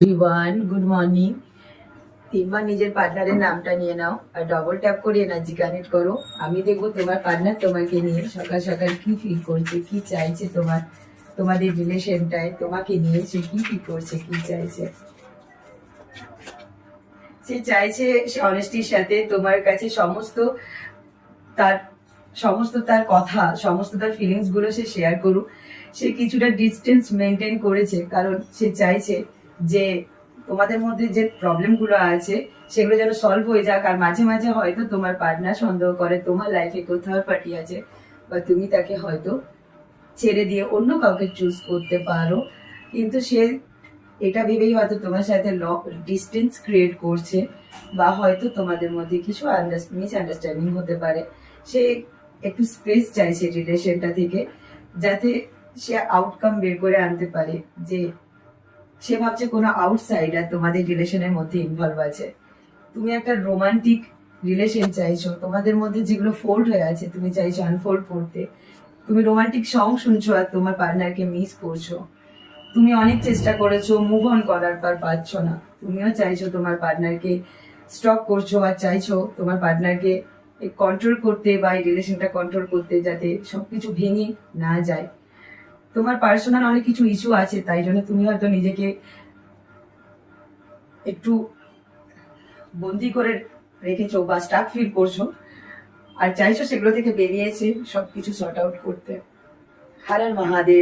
Everyone, good morning. তিনবার নিজের পার্টনারের নামটা নিয়ে নাও আর ডবল ট্যাপ করে এনার্জি কানেক্ট করো। আমি দেখবো তোমার পার্টনার তোমাকে নিয়ে সকাল সকাল কি ফিল করছে, কি চাইছে, তোমাদের রিলেশনটায় তোমাকে নিয়ে সে কি ফিল করছে, কি চাইছে। সে চাইছে সে অনেস্টির সাথে তোমার কাছে তার তার কথা, সমস্ত তার ফিলিংস গুলো সে শেয়ার করুক। সে কিছুটা ডিস্টেন্স মেনটেন করেছে কারণ সে চাইছে যে তোমাদের মধ্যে যে প্রবলেম গুলো আছে সেগুলো যেন সলভ হয়ে যাক। আর মাঝে মাঝে হয়তো তোমার পার্টনার সন্দেহ করে তোমার লাইফে কেউ থার্ড পার্টি আছে, বা তুমি তাকে হয়তো ছেড়ে দিয়ে অন্য কাউকে চুজ করতে পারো। কিন্তু সে এটা ভেবেই হয়তো তোমার সাথে ডিস্টেন্স ক্রিয়েট করছে, বা হয়তো তোমাদের মধ্যে কিছু মিসআন্ডারস্ট্যান্ডিং হতে পারে। সে একটু স্পেস চাইছে রিলেশনটা থেকে, যাতে সে আউটকাম বের করে আনতে পারে। যে সে ভাবছে কোনো আউটসাইডার তোমাদের রিলেশনের মধ্যে ইনভলভ আছে। তুমি একটা রোমান্টিক রিলেশন চাইছো, তোমাদের মধ্যে যেগুলো ফোল্ড হয়ে আছে তুমি চাইছো আনফোল্ড করতে। তুমি রোমান্টিক সং শুনছো আর তোমার পার্টনারকে মিস করছো। তুমি অনেক চেষ্টা করেছো মুভ অন করার পর পাচ্ছ না। তুমিও চাইছো তোমার পার্টনারকে স্টপ করছো আর চাইছো তোমার পার্টনারকে কন্ট্রোল করতে বা এই রিলেশনটা কন্ট্রোল করতে, যাতে সবকিছু ভেঙে না যায়। তোমার পার্সোনাল অনেক কিছু ইস্যু আছে, তাই জন্য তুমি হয়তো নিজেকে একটু বন্দি করে রেখেছো বা স্টাক ফিল করছো, আর চাইছো সেগুলো থেকে বেরিয়ে এসে সবকিছু সর্ট আউট করতে। হর হর মহাদেব।